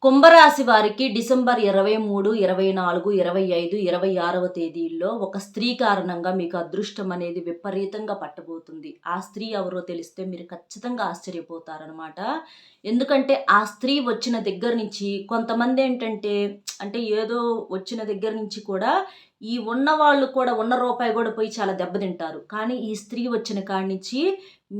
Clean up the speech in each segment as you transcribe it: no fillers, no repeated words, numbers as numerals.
కుంభరాశి వారికి డిసెంబర్ 23, 24, 25, 26వ తేదీల్లో ఒక స్త్రీ కారణంగా మీకు అదృష్టం అనేది విపరీతంగా పట్టబోతుంది. ఆ స్త్రీ ఎవరో తెలిస్తే మీరు ఖచ్చితంగా ఆశ్చర్యపోతారనమాట. ఎందుకంటే ఆ స్త్రీ వచ్చిన దగ్గర నుంచి కొంతమందేంటంటే అంటే ఏదో వచ్చిన దగ్గర నుంచి కూడా ఈ ఉన్నవాళ్ళు కూడా ఉన్న రూపాయి గూడా పోయి చాలా దెబ్బతింటారు. కానీ ఈ స్త్రీ వచ్చిన కాడ్నించి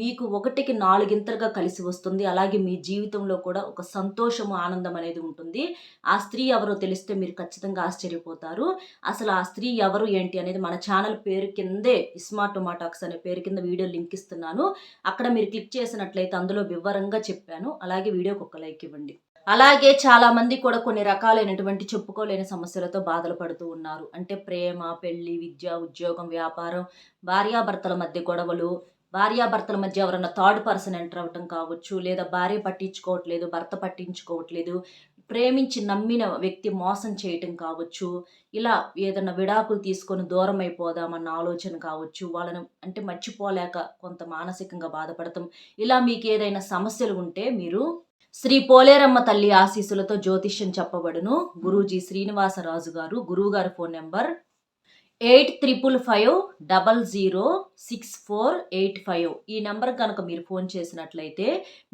మీకు ఒకటికి నాలుగింతలుగా కలిసి వస్తుంది. అలాగే మీ జీవితంలో కూడా ఒక సంతోషము, ఆనందం అనేది ఉంటుంది. ఆ స్త్రీ ఎవరో తెలిస్తే మీరు ఖచ్చితంగా ఆశ్చర్యపోతారు. అసలు ఆ స్త్రీ ఎవరు, ఏంటి అనేది మన ఛానల్ పేరు కిందే ఇస్మార్ట్ టాక్స్ అనే పేరు కింద వీడియో లింక్ ఇస్తున్నాను. అక్కడ మీరు క్లిక్ చేసినట్లయితే అందులో వివరంగా చెప్పాను. అలాగే వీడియోకి ఒక లైక్ ఇవ్వండి. అలాగే చాలామంది కూడా కొన్ని రకాలైనటువంటి చెప్పుకోలేని సమస్యలతో బాధలు పడుతూ ఉన్నారు. అంటే ప్రేమ, పెళ్లి, విద్య, ఉద్యోగం, వ్యాపారం, భార్యాభర్తల మధ్య గొడవలు, భార్యాభర్తల మధ్య ఎవరన్నా థర్డ్ పర్సన్ ఎంటర్ అవ్వటం కావచ్చు, లేదా భార్య పట్టించుకోవట్లేదు, భర్త పట్టించుకోవట్లేదు, ప్రేమించి నమ్మిన వ్యక్తి మోసం చేయటం కావచ్చు, ఇలా ఏదన్నా విడాకులు తీసుకొని దూరం అయిపోదామన్న ఆలోచన కావచ్చు, వాళ్ళని అంటే మర్చిపోలేక కొంత మానసికంగా బాధపడటం, ఇలా మీకు ఏదైనా సమస్యలు ఉంటే మీరు శ్రీ పోలేరమ్మ తల్లి ఆశీస్సులతో జ్యోతిష్యం చెప్పబడును. గురూజీ శ్రీనివాసరాజు గారు. గురువుగారి ఫోన్ నెంబర్ 8555006485. ఈ నెంబర్ కనుక మీరు ఫోన్ చేసినట్లయితే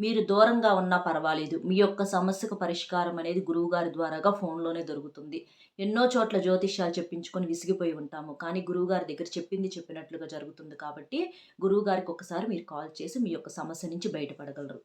మీరు దూరంగా ఉన్నా పర్వాలేదు, మీ యొక్క సమస్యకు పరిష్కారం అనేది గురువుగారి ద్వారాగా ఫోన్లోనే దొరుకుతుంది. ఎన్నో చోట్ల జ్యోతిష్యాలు చెప్పించుకొని విసిగిపోయి ఉంటాము. కానీ గురువుగారి దగ్గర చెప్పింది చెప్పినట్లుగా జరుగుతుంది కాబట్టి గురువుగారికి ఒకసారి మీరు కాల్ చేసి మీ యొక్క సమస్య నుంచి బయటపడగలరు.